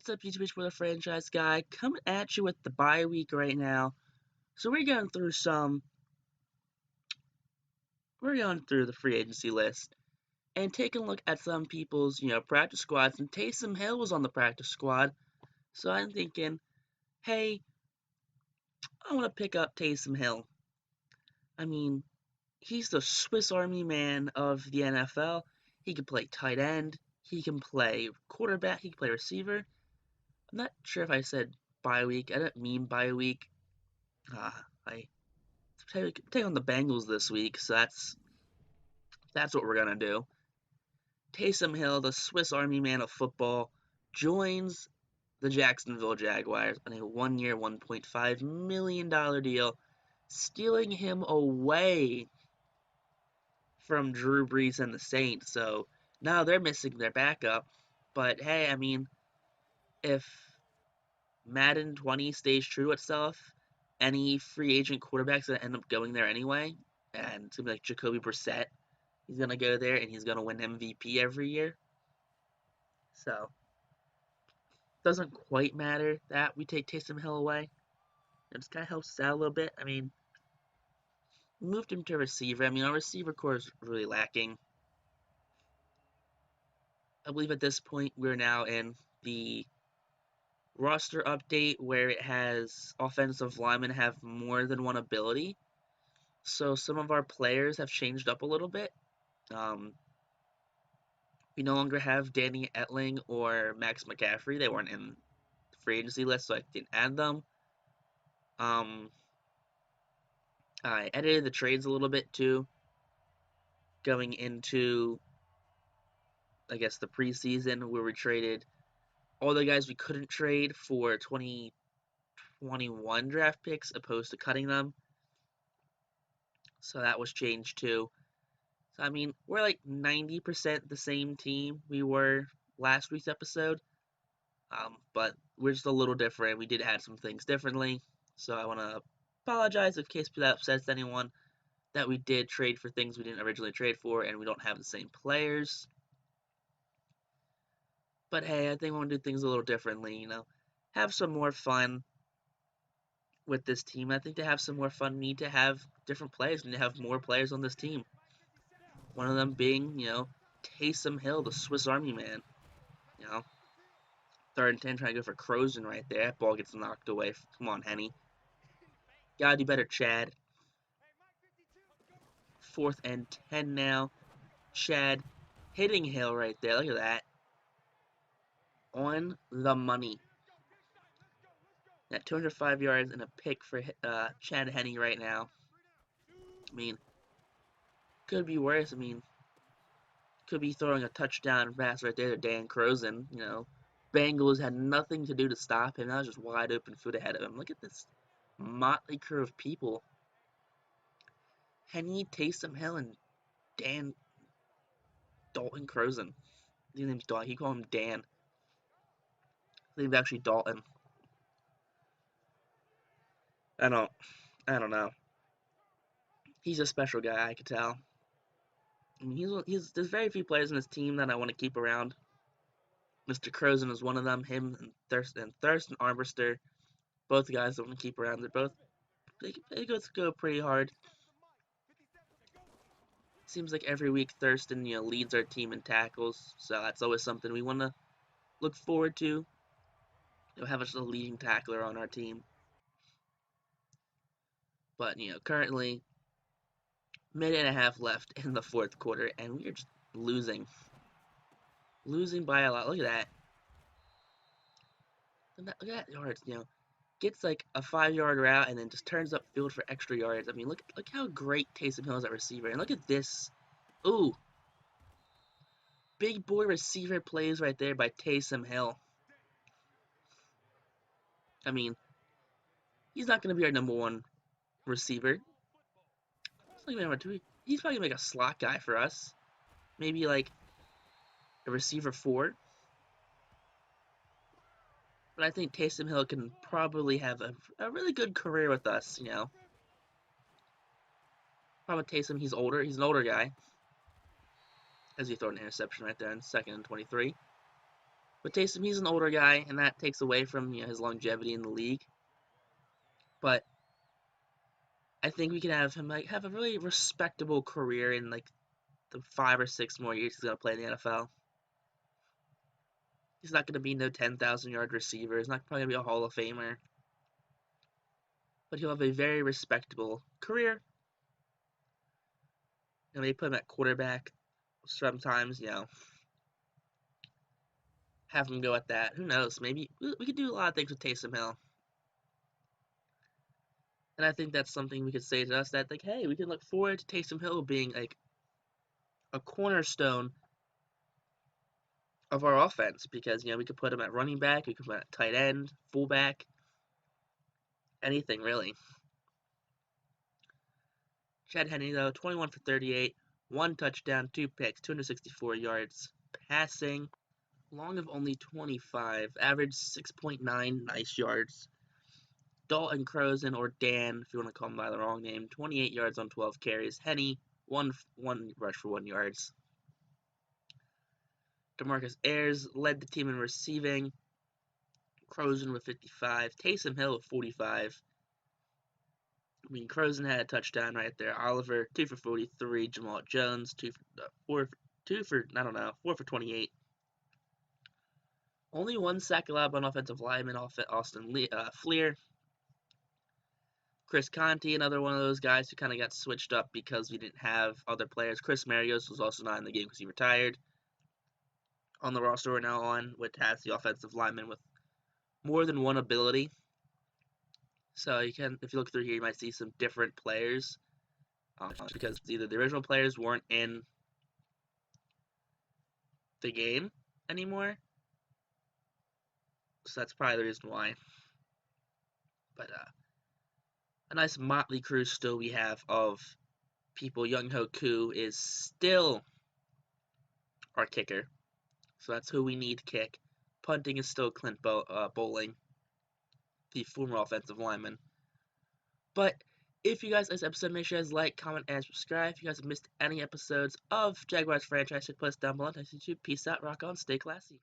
What's up, YouTube? For the franchise guy coming at you with the bye week right now. So we're going through the free agency list and taking a look at some people's practice squads. And Taysom Hill was on the practice squad, so I'm thinking, hey, I want to pick up Taysom Hill. I mean, he's the Swiss Army man of the NFL. He can play tight end. He can play quarterback. He can play receiver. I'm not sure if I said bye week. I didn't mean bye week. I take on the Bengals this week, so that's what we're gonna do. Taysom Hill, the Swiss Army man of football, joins the Jacksonville Jaguars on a one-year, $1.5 million deal, stealing him away from Drew Brees and the Saints. So now they're missing their backup. But hey, I mean, if Madden 20 stays true to itself, any free agent quarterbacks that end up going there anyway, and it's gonna be like Jacoby Brissett. He's going to go there and he's going to win MVP every year. So, doesn't quite matter that we take Taysom Hill away. It just kind of helps us out a little bit. I mean, we moved him to receiver. I mean, our receiver core is really lacking. I believe at this point we're now in the roster update where it has offensive linemen have more than one ability. So some of our players have changed up a little bit. We no longer have Danny Etling or Max McCaffrey. They weren't in the free agency list, so I didn't add them. I edited the trades a little bit too, going into, I guess, the preseason where we traded all the guys we couldn't trade for 2021 draft picks opposed to cutting them. So that was changed too. So, I mean, we're like 90% the same team we were last week's episode, but we're just a little different. We did add some things differently, so I want to apologize in case that upsets anyone that we did trade for things we didn't originally trade for and we don't have the same players. But hey, I think we want to do things a little differently, have some more fun with this team. I think to have some more fun, we need to have different players. We need to have more players on this team. One of them being, Taysom Hill, the Swiss Army man. 3rd and 10, trying to go for Crozen right there. That ball gets knocked away. Come on, Henny. Gotta do better, Chad. 4th and 10 now. Chad hitting Hill right there. Look at that. On the money. At 205 yards and a pick for Chad Henne right now. I mean, could be worse. I mean, could be throwing a touchdown pass right there to Dan Crozen. Bengals had nothing to do to stop him. That was just wide open foot ahead of him. Look at this motley crew of people. Henne, Taysom Hill, and Dan Dalton Crozen. His name's Dalton. He called him Dan. His name's actually Dalton. I don't know. He's a special guy, I could tell. I mean, there's very few players in this team that I want to keep around. Mr. Crozen is one of them. Him and Thurston Armbrister, both guys I want to keep around. They go pretty hard. Seems like every week Thurston, leads our team in tackles, so that's always something we want to look forward to. Have a leading tackler on our team. But currently, minute and a half left in the 4th quarter, and we are just losing by a lot. Look at that. Look at that yards. Gets like a 5-yard route and then just turns up field for extra yards. I mean, look how great Taysom Hill is at receiver, and look at this. Ooh, big boy receiver plays right there by Taysom Hill. I mean, he's not going to be our number 1 receiver. He's probably going to make a slot guy for us. Maybe like a receiver 4. But I think Taysom Hill can probably have a really good career with us, Problem with Taysom, he's older. He's an older guy. As he throw an interception right there in 2nd and 23. But Taysom, he's an older guy, and that takes away from his longevity in the league. But I think we can have him have a really respectable career in the 5 or 6 more years he's gonna play in the NFL. He's not gonna be no 10,000-yard receiver. He's not probably gonna be a Hall of Famer, but he'll have a very respectable career. And they put him at quarterback. Sometimes, have him go at that. Who knows? Maybe we could do a lot of things with Taysom Hill. And I think that's something we could say to us that, hey, we can look forward to Taysom Hill being a cornerstone of our offense because, we could put him at running back, we could put him at tight end, fullback, anything really. Chad Henne, though, 21 for 38, 1 touchdown, 2 picks, 264 yards passing, long of only 25, average 6.9 nice yards. Dalton Crozen, or Dan, if you want to call him by the wrong name, 28 yards on 12 carries. Henne, one rush for 1 yards. DeMarcus Ayers led the team in receiving. Crozen with 55. Taysom Hill with 45. I mean, Crozen had a touchdown right there. Oliver, 2 for 43. Jamal Jones, 4 for 28. Only 1 sack allowed by an offensive lineman, Austin Fleer. Chris Conte, another one of those guys who kind of got switched up because we didn't have other players. Chris Marios was also not in the game because he retired. On the roster we're now on, which has the offensive lineman with more than one ability. So if you look through here, you might see some different players because either the original players weren't in the game anymore. So that's probably the reason why. But a nice motley crew still we have of people. Young Ho Koo is still our kicker. So that's who we need to kick. Punting is still Clint Bowling, the former offensive lineman. But if you guys like this episode, make sure you guys like, comment, and subscribe. If you guys have missed any episodes of Jaguars franchise, put us down below. Nice to meet you. Peace out, rock on, stay classy.